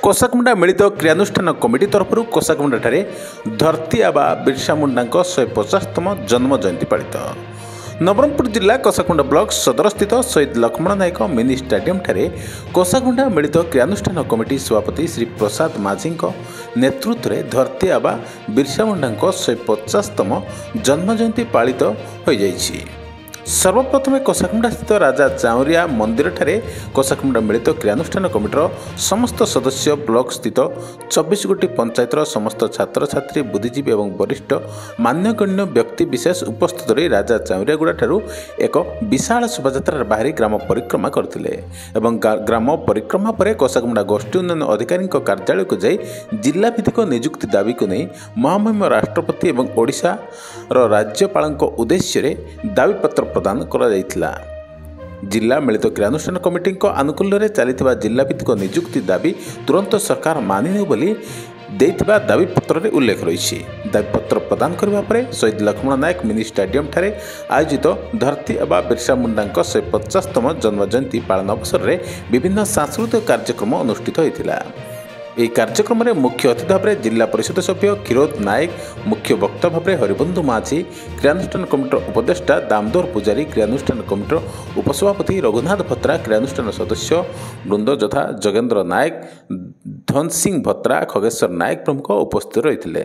कोसाकमुंडा मिलित क्रियानुष्ठान कमिटी तरफ कोसाकमुंडा धरती आबा बिरसा मुंडा 150तम जन्म जयंती पालित। नवरंगपुर जिला कोसाकुंडा ब्लॉक सदर स्थित शहीद लक्ष्मण नायक मिनी स्टेडियम ठारे कोसाकुंडा मिलित क्रियानुष्ठान कमिटी सभापति श्री प्रसाद माझी नेतृत्व में धरती आबा बिरसा मुंडा 150तम जन्म जयंती पालित हो जाइछि। सर्वप्रथम कोसाकुंडा स्थित राजा चाउरिया मंदिर ठारे कोसाकुंडा मिलित क्रियानुष्ठान कमिटर समस्त सदस्य ब्लॉक स्थित 24 गोटी पंचायतर समस्त छात्र छात्री बुद्धिजीवी और वरिष्ठ मान्यगण्य व्यक्ति विशेष उपस्थित रही राजा चाउरियागुड़ा ठारू एक विशाल शोभायात्रा बाहरी ग्राम परिक्रमा करथिले एवं ग्राम परिक्रमा पर कोसाकुंडा गोष्ठी उन्नयन अधिकारी कार्यालय को जाई जिला भित्तिक नियुक्ति दाबी को नहीं महामहिम राष्ट्रपति एवं ओडिशा राज्यपाल उद्देश्य दाबीपत्र प्रदान करा जायथिला। जिला मिलित क्रियानुष्ठान कमिटी आनुकूल्य चलता जिला भित्तिक नियुक्ति दाबी तुरंत सरकार मानिने बोली देइथिबा दाबीपत्र में उल्लेख रही। दाबीपत्र प्रदान करबा परे शहीद लक्ष्मण नायक मिनी स्टेडियम ठारे आयोजित धरती आबा बिरसा मुंडा 150तम जन्म जयंती पालन अवसर में विभिन्न सांस्कृतिक कार्यक्रम अनुष्ठित होता। ଏହି କାର୍ଯ୍ୟକ୍ରମରେ ମୁଖ୍ୟ ଅତିଥି ଭାବରେ ଜିଲ୍ଲା ପରିଷଦ ସଭ୍ୟ କ୍ଷୀରୋଦ ନାୟକ, ମୁଖ୍ୟ ବକ୍ତା ଭାବରେ ହରିବନ୍ଧୁ ମାଝୀ, କ୍ରିୟାନୁଷ୍ଠାନ କମିଟିର ଉପଦେଷ୍ଟା ଦାମୋଦର ପୂଜାରୀ, କ୍ରିୟାନୁଷ୍ଠାନ କମିଟିର ଉପସଭାପତି ରଘୁନାଥ ଭତ୍ରା, କ୍ରିୟାନୁଷ୍ଠାନ ସଦସ୍ୟ ବୃନ୍ଦ ଯଥା ଯୋଗେନ୍ଦ୍ର ନାୟକ, ଧନ ସିଂ ଭତ୍ରା, ଖଗେଶ୍ୱର ନାୟକ ପ୍ରମୁଖ ଉପସ୍ଥିତ ରହିଥିଲେ।